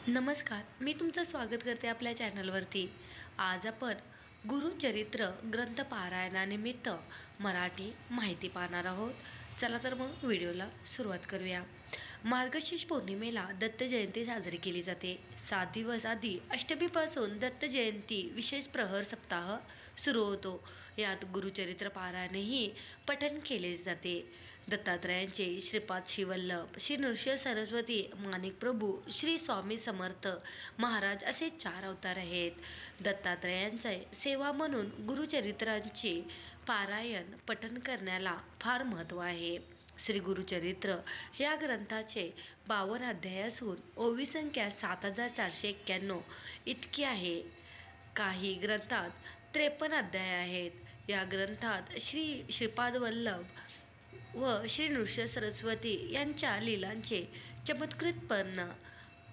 नमस्कार, मी तुमचं स्वागत करते आपल्या चॅनलवरती। आज आपण गुरुचरित्र ग्रंथ पारायणानिमित्त मराठी माहिती पाहणार आहोत। चला तर मग व्हिडिओला सुरुवात करूया। मार्गशीर्ष पौर्णिमेला दत्त जयंती साजरी केली जाते। 7 दिवस आधी अष्टमीपासून दत्त जयंती विशेष प्रहर सप्ताह सुरू होतो। यात गुरुचरित्र पारायणही पठण केले जाते। दत्तात्रयांचे श्रीपाद श्रीवल्लभ, श्री नृसिंह सरस्वती, माणिक प्रभू, श्री स्वामी समर्थ महाराज असे 4 अवतार आहेत। दत्तात्रयांचे सेवा म्हणून गुरुचरित्रांचे पारायण पठण करण्याला फार महत्त्व आहे। श्री गुरुचरित्र या ग्रंथाचे 52 अध्याय असून ओवी संख्या 7491 इतकी आहे। काही ग्रंथात 53 अध्याय आहेत। या ग्रंथात श्री श्रीपाद वल्लभ व श्री नृसिंह सरस्वती यांच्या लीलांचे चमत्कृतपणे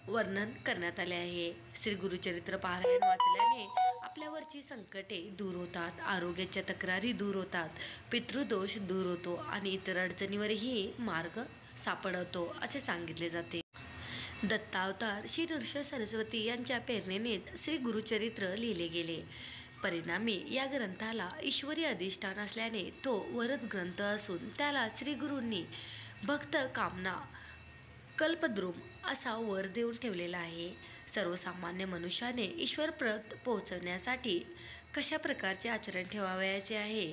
वर्णन करण्यात आले आहे। श्री गुरुचरित्र पारायण वाचल्याने आपल्यावरची संकटे दूर होतात, आरोग्याच्या तक्रारी दूर होतात, पितृदोष दूर होतो आणि इतर अडचणीवरही मार्ग सापडतो असे सांगितले जाते। दत्तावतार श्री नृसिंह सरस्वती यांच्या प्रेरणेनेच श्री गुरुचरित्र लिहिले गेले। परिणामी या ग्रंथाला ईश्वरी अधिष्ठान असल्याने तो वरद ग्रंथ असून त्याला श्री गुरूंनी भक्त कामना कल्पद्रुम असा वर देऊन ठेवलेला आहे। सर्वसामान्य मनुष्याने ईश्वरप्रत पोहोचण्यासाठी कशा प्रकारचे आचरण ठेवावयाचे आहे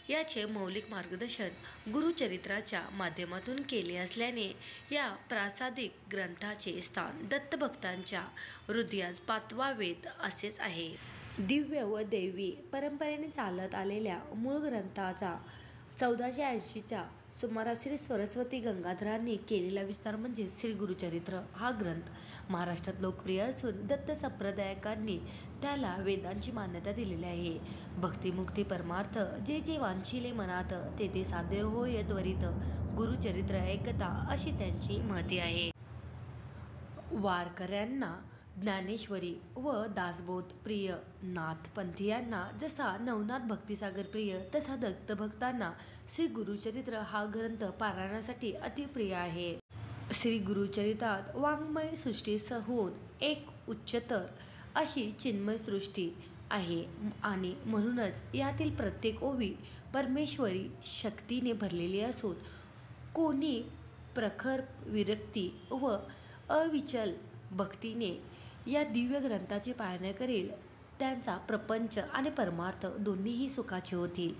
याचे मौलिक मार्गदर्शन गुरुचरित्राच्या माध्यमातून केले असल्याने या प्रासादिक ग्रंथाचे स्थान दत्तभक्तांच्या हृदयात 5वा वेद असेच आहे। दिव्य व दैवी परंपरेने चालत आलेल्या मूळ ग्रंथाचा 1480च्या सुमारास श्री सरस्वती गंगाधरांनी केलेला विस्तार म्हणजे श्री गुरुचरित्र हा ग्रंथ महाराष्ट्रात लोकप्रिय असून दत्त संप्रदायकांनी त्याला वेदांची मान्यता दिलेली आहे। भक्तिमुक्ती परमार्थ जे जे वांछिले मनात ते ते साध्य होय त्वरित गुरुचरित्र ऐकता अशी त्यांची महती आहे। वारकऱ्यांना ज्ञानेश्वरी व दासबोध प्रिय, नाथपंथीयांना जसा नवनाथ भक्तिसागर प्रिय तसा दत्तभक्तांना श्री गुरुचरित्र हा ग्रंथ पारायणासाठी अतिप्रिय आहे। श्री गुरुचरित्रात वाङ्मय सृष्टीसहून एक उच्चतर अशी चिन्मय सृष्टी आहे आणि म्हणूनच यातील प्रत्येक ओवी परमेश्वरी शक्तीने भरलेली असून कोणी प्रखर विरक्ती व अविचल भक्तीने या दिव्य ग्रंथाची पारायण करेल त्यांचा प्रपंच आणि परमार्थ दोन्हीही सुखाचे होतील।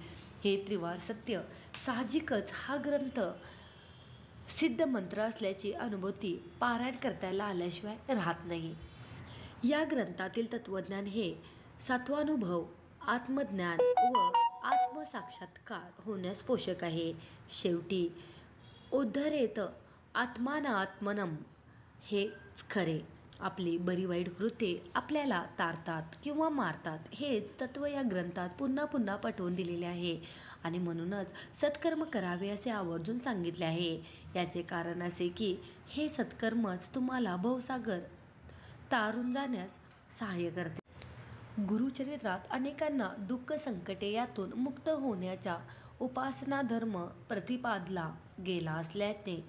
हे त्रिवार सत्य साहजिकच हा ग्रंथ सिद्ध मंत्र असल्याची अनुभूती पारायण करताना आल्याशिवाय राहत नाही। या ग्रंथातील तत्वज्ञान हे सत्वानुभव, आत्मज्ञान व आत्मसाक्षात्कार होण्यास पोषक आहे। शेवटी उद्धरेत आत्मानात्मनम हेच खरे। आपली बरी वाईट कृत्ये आपल्याला तारतात किंवा मारतात हे तत्व या ग्रंथात पुन्हा पुन्हा पटवून दिलेले आहे आणि म्हणूनच सत्कर्म करावे असे आवर्जून सांगितले आहे। याचे कारण असे की हे सत्कर्मच तुम्हाला भवसागर तारून जाण्यास सहाय्य करते। गुरुचरित्रात अनेकांना दुःख संकटे यातून मुक्त होण्याचा उपासना धर्म प्रतिपादला गेला असल्याने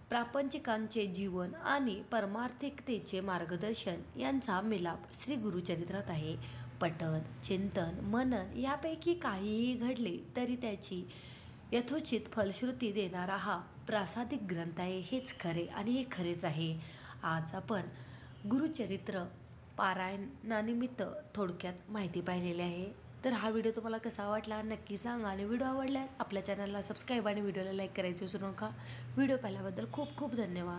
प्रापंचिकांचे जीवन आणि परमार्थिकतेचे मार्गदर्शन यांचा मिलाप श्री गुरुचरित्रात आहे। पठण, चिंतन, मनन यापैकी काहीही घडले तरी त्याची यथोचित फलश्रुती देणारा हा प्रासादिक ग्रंथ आहे हेच खरे आणि हे खरेच आहे। आज आपण गुरुचरित्र पारायणानिमित्त थोडक्यात माहिती पाहिलेली आहे। तर हा व्हिडिओ तुम्हाला कसा वाटला नक्की सांगा आणि व्हिडिओ आवडल्यास आपल्या चॅनलला सबस्क्राईब आणि व्हिडिओला लाईक करायचे विसरू नका। व्हिडिओ पाहिल्याबद्दल खूप खूप धन्यवाद।